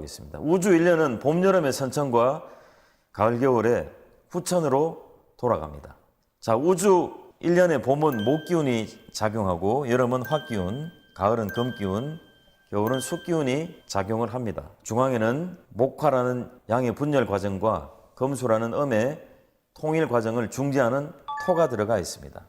알아보겠습니다. 우주 1년은 봄, 여름의 선천과 가을, 겨울의 후천으로 돌아갑니다. 자, 우주 1년의 봄은 목기운이 작용하고 여름은 화기운, 가을은 금기운, 겨울은 숫기운이 작용을 합니다. 중앙에는 목화라는 양의 분열 과정과 금수라는 음의 통일 과정을 중지하는 토가 들어가 있습니다.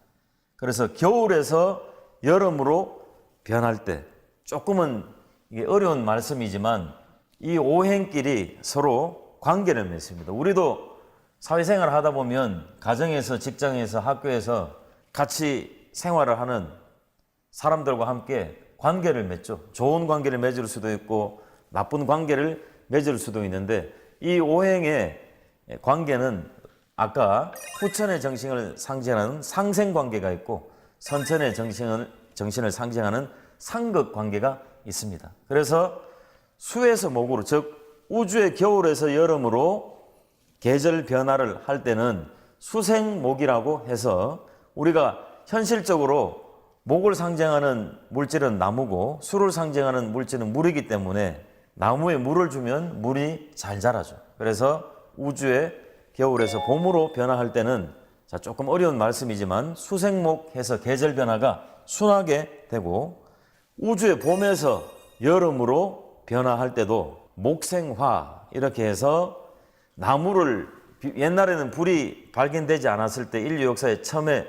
그래서 겨울에서 여름으로 변할 때 조금은 이게 어려운 말씀이지만 이 오행끼리 서로 관계를 맺습니다. 우리도 사회생활을 하다 보면 가정에서, 직장에서, 학교에서 같이 생활을 하는 사람들과 함께 관계를 맺죠. 좋은 관계를 맺을 수도 있고 나쁜 관계를 맺을 수도 있는데 이 오행의 관계는 아까 후천의 정신을 상징하는 상생관계가 있고 선천의 정신을 상징하는 상극관계가 있습니다. 그래서 수에서 목으로, 즉 우주의 겨울에서 여름으로 계절 변화를 할 때는 수생목이라고 해서 우리가 현실적으로 목을 상징하는 물질은 나무고 수를 상징하는 물질은 물이기 때문에 나무에 물을 주면 물이 잘 자라죠. 그래서 우주의 겨울에서 봄으로 변화할 때는 조금 어려운 말씀이지만 수생목해서 계절 변화가 순하게 되고 우주의 봄에서 여름으로 변화할 때도 목생화 이렇게 해서 나무를 옛날에는 불이 발견되지 않았을 때 인류 역사의 처음에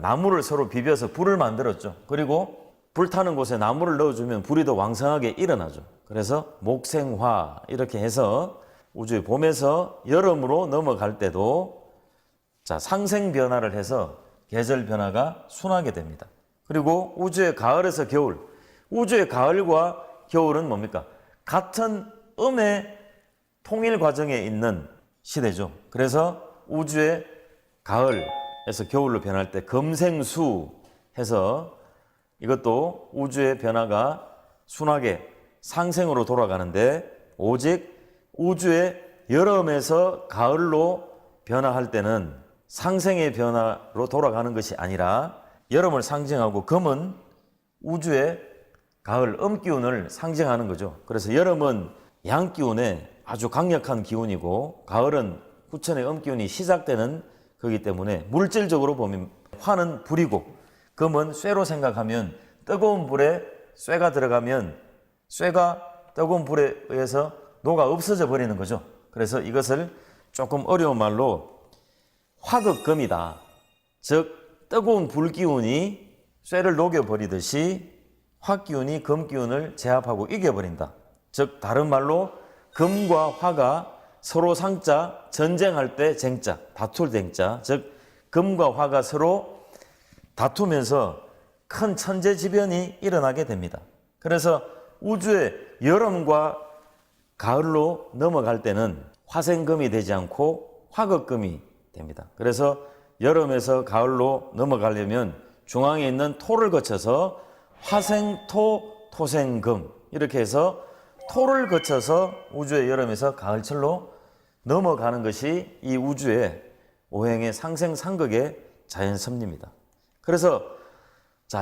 나무를 서로 비벼서 불을 만들었죠. 그리고 불타는 곳에 나무를 넣어주면 불이 더 왕성하게 일어나죠. 그래서 목생화 이렇게 해서 우주의 봄에서 여름으로 넘어갈 때도 상생 변화를 해서 계절 변화가 순하게 됩니다. 그리고 우주의 가을에서 겨울, 우주의 가을과 겨울은 뭡니까? 같은 음의 통일 과정에 있는 시대죠. 그래서 우주의 가을에서 겨울로 변할 때 금생수 해서 이것도 우주의 변화가 순하게 상생으로 돌아가는데 오직 우주의 여름에서 가을로 변화할 때는 상생의 변화로 돌아가는 것이 아니라 여름을 상징하고 금은 우주의 가을 음기운을 상징하는 거죠. 그래서 여름은 양기운의 아주 강력한 기운이고 가을은 후천의 음기운이 시작되는 거기 때문에 물질적으로 보면 화는 불이고 금은 쇠로 생각하면 뜨거운 불에 쇠가 들어가면 쇠가 뜨거운 불에 의해서 녹아 없어져 버리는 거죠. 그래서 이것을 조금 어려운 말로 화극금이다. 즉 뜨거운 불기운이 쇠를 녹여버리듯이 화기운이 금기운을 제압하고 이겨버린다. 즉 다른 말로 금과 화가 서로 상자, 전쟁할 때 쟁자, 다툴 쟁자, 즉 금과 화가 서로 다투면서 큰 천재지변이 일어나게 됩니다. 그래서 우주의 여름과 가을로 넘어갈 때는 화생금이 되지 않고 화극금이 됩니다. 그래서 여름에서 가을로 넘어가려면 중앙에 있는 토를 거쳐서 화생토, 토생금 이렇게 해서 토를 거쳐서 우주의 여름에서 가을철로 넘어가는 것이 이 우주의 오행의 상생상극의 자연섭리입니다. 그래서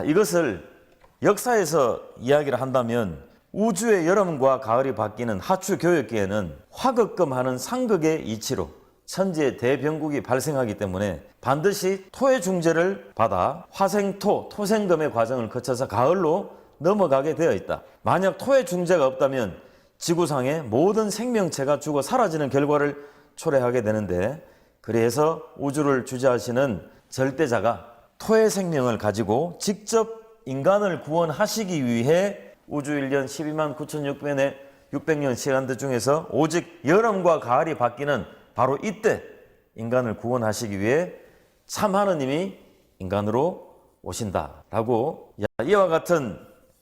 이것을 역사에서 이야기를 한다면 우주의 여름과 가을이 바뀌는 하추교역기에는 화극금하는 상극의 이치로 천지의 대변국이 발생하기 때문에 반드시 토의 중재를 받아 화생토, 토생금의 과정을 거쳐서 가을로 넘어가게 되어 있다. 만약 토의 중재가 없다면 지구상의 모든 생명체가 죽어 사라지는 결과를 초래하게 되는데 그래서 우주를 주재하시는 절대자가 토의 생명을 가지고 직접 인간을 구원하시기 위해 우주 1년 12만 9,600년 시간들 중에서 오직 여름과 가을이 바뀌는 바로 이때 인간을 구원하시기 위해 참 하느님이 인간으로 오신다라고 이와 같은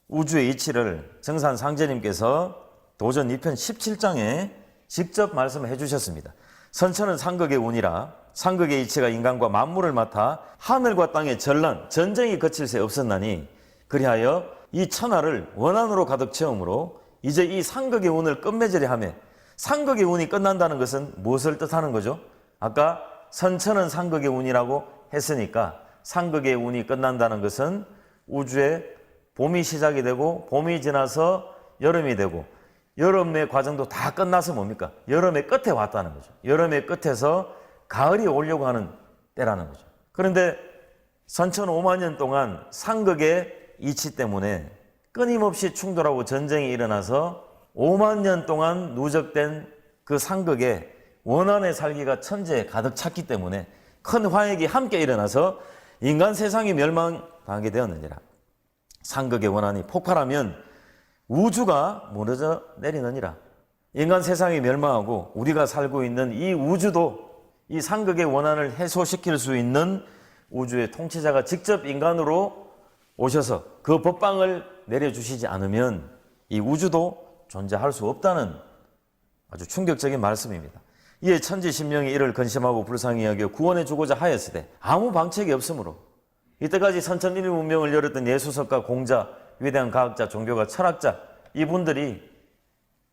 우주의 이치를 정산 상제님께서 도전 2편 17장에 직접 말씀해 주셨습니다. 선천은 상극의 운이라 상극의 이치가 인간과 만물을 맡아 하늘과 땅의 전란, 전쟁이 거칠 새 없었나니 그리하여 이 천하를 원한으로 가득 채우므로 이제 이 상극의 운을 끝맺으려 하며 상극의 운이 끝난다는 것은 무엇을 뜻하는 거죠? 아까 선천은 상극의 운이라고 했으니까 상극의 운이 끝난다는 것은 우주의 봄이 시작이 되고 봄이 지나서 여름이 되고 여름의 과정도 다 끝나서 뭡니까? 여름의 끝에 왔다는 거죠. 여름의 끝에서 가을이 오려고 하는 때라는 거죠. 그런데 선천 5만 년 동안 상극의 이치 때문에 끊임없이 충돌하고 전쟁이 일어나서 5만 년 동안 누적된 그 상극에 원한의 살기가 천지에 가득 찼기 때문에 큰 화액이 함께 일어나서 인간 세상이 멸망당하게 되었느니라. 상극의 원한이 폭발하면 우주가 무너져 내리느니라. 인간 세상이 멸망하고 우리가 살고 있는 이 우주도 이 상극의 원한을 해소시킬 수 있는 우주의 통치자가 직접 인간으로 오셔서 그 법방을 내려주시지 않으면 이 우주도 존재할 수 없다는 아주 충격적인 말씀입니다. 이에 천지신명이 이를 근심하고 불쌍히 여겨 구원해 주고자 하였으되 아무 방책이 없으므로 이때까지 선천인류 문명을 열었던 예수석가, 공자, 위대한 과학자, 종교가, 철학자 이분들이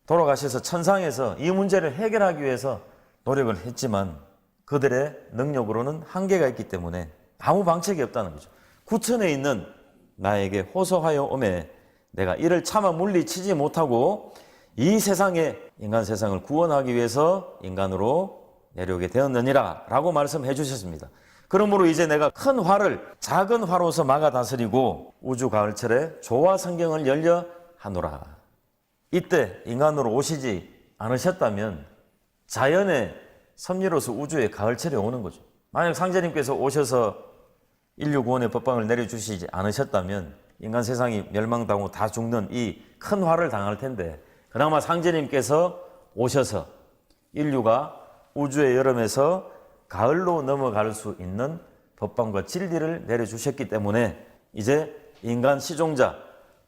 돌아가셔서 천상에서 이 문제를 해결하기 위해서 노력을 했지만 그들의 능력으로는 한계가 있기 때문에 아무 방책이 없다는 거죠. 구천에 있는 나에게 호소하여 오매 내가 이를 차마 물리치지 못하고 이 세상에 인간 세상을 구원하기 위해서 인간으로 내려오게 되었느니라 라고 말씀해 주셨습니다. 그러므로 이제 내가 큰 화를 작은 화로서 막아 다스리고 우주 가을철에 조화 성경을 열려 하노라. 이때 인간으로 오시지 않으셨다면 자연의 섭리로서 우주의 가을철이 오는 거죠. 만약 상제님께서 오셔서 인류 구원의 법방을 내려주시지 않으셨다면 인간 세상이 멸망당하고 다 죽는 이 큰 화를 당할 텐데 그나마 상제님께서 오셔서 인류가 우주의 여름에서 가을로 넘어갈 수 있는 법방과 진리를 내려주셨기 때문에 이제 인간 시종자,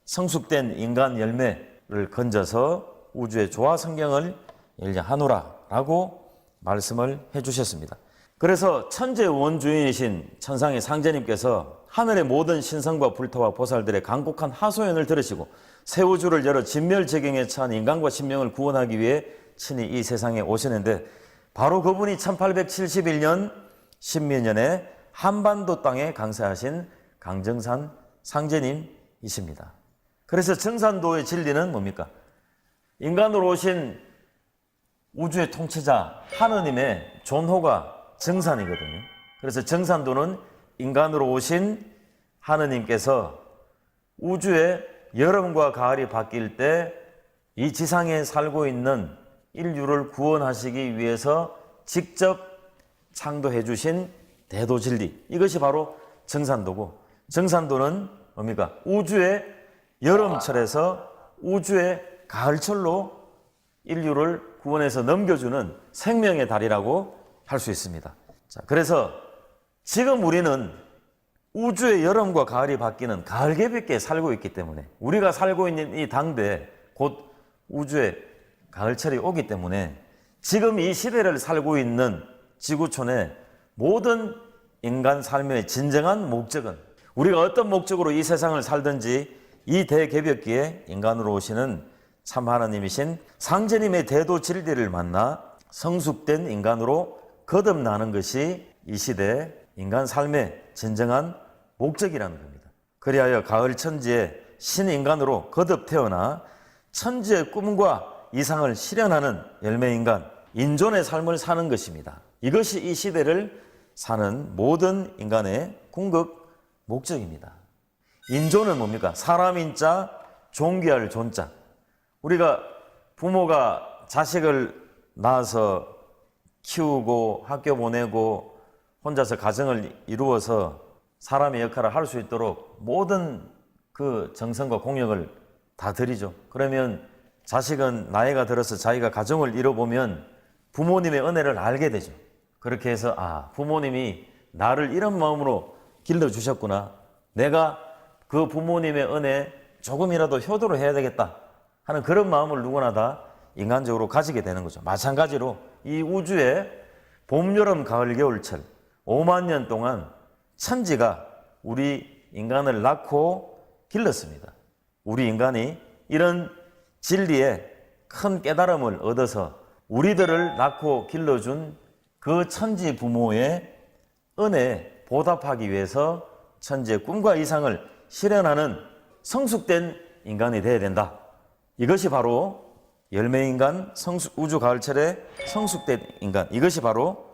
성숙된 인간 열매를 건져서 우주의 조화 성경을 열려 하노라 라고 말씀을 해주셨습니다. 그래서 천재 원주인이신 천상의 상제님께서 하늘의 모든 신성과 불타와 보살들의 간곡한 하소연을 들으시고 새 우주를 열어 진멸재경에 처한 인간과 신명을 구원하기 위해 친히 이 세상에 오시는데 바로 그분이 1871년 신민년에 한반도 땅에 강세하신 강정산 상제님이십니다. 그래서 정산도의 진리는 뭡니까? 인간으로 오신 우주의 통치자 하느님의 존호가 정산이거든요. 그래서 정산도는 인간으로 오신 하느님께서 우주의 여름과 가을이 바뀔 때 이 지상에 살고 있는 인류를 구원하시기 위해서 직접 창조해 주신 대도진리, 이것이 바로 정산도고, 정산도는 뭡니까? 우주의 여름철에서 우주의 가을철로 인류를 구원해서 넘겨주는 생명의 달이라고 할 수 있습니다. 자, 그래서 지금 우리는 우주의 여름과 가을이 바뀌는 가을개벽기에 살고 있기 때문에 우리가 살고 있는 이 당대 곧 우주의 가을철이 오기 때문에 지금 이 시대를 살고 있는 지구촌의 모든 인간 삶의 진정한 목적은 우리가 어떤 목적으로 이 세상을 살든지 이 대개벽기에 인간으로 오시는 참 하나님이신 상제님의 대도 진리를 만나 성숙된 인간으로 거듭나는 것이 이 시대 인간 삶의 진정한 목적이라는 겁니다. 그리하여 가을 천지에 신인간으로 거듭 태어나 천지의 꿈과 이상을 실현하는 열매인간, 인존의 삶을 사는 것입니다. 이것이 이 시대를 사는 모든 인간의 궁극 목적입니다. 인존은 뭡니까? 사람인자, 존귀할 존자. 우리가 부모가 자식을 낳아서 키우고 학교 보내고 혼자서 가정을 이루어서 사람의 역할을 할 수 있도록 모든 그 정성과 공력을 다 들이죠. 그러면 자식은 나이가 들어서 자기가 가정을 이뤄보면 부모님의 은혜를 알게 되죠. 그렇게 해서 부모님이 나를 이런 마음으로 길러주셨구나. 내가 그 부모님의 은혜에 조금이라도 효도를 해야 되겠다 하는 그런 마음을 누구나 다 인간적으로 가지게 되는 거죠. 마찬가지로 이 우주의 봄, 여름, 가을, 겨울철 5만 년 동안 천지가 우리 인간을 낳고 길렀습니다. 우리 인간이 이런 진리에 큰 깨달음을 얻어서 우리들을 낳고 길러준 그 천지 부모의 은혜에 보답하기 위해서 천지의 꿈과 이상을 실현하는 성숙된 인간이 되어야 된다. 이것이 바로 열매인간, 우주 가을철에 성숙된 인간, 이것이 바로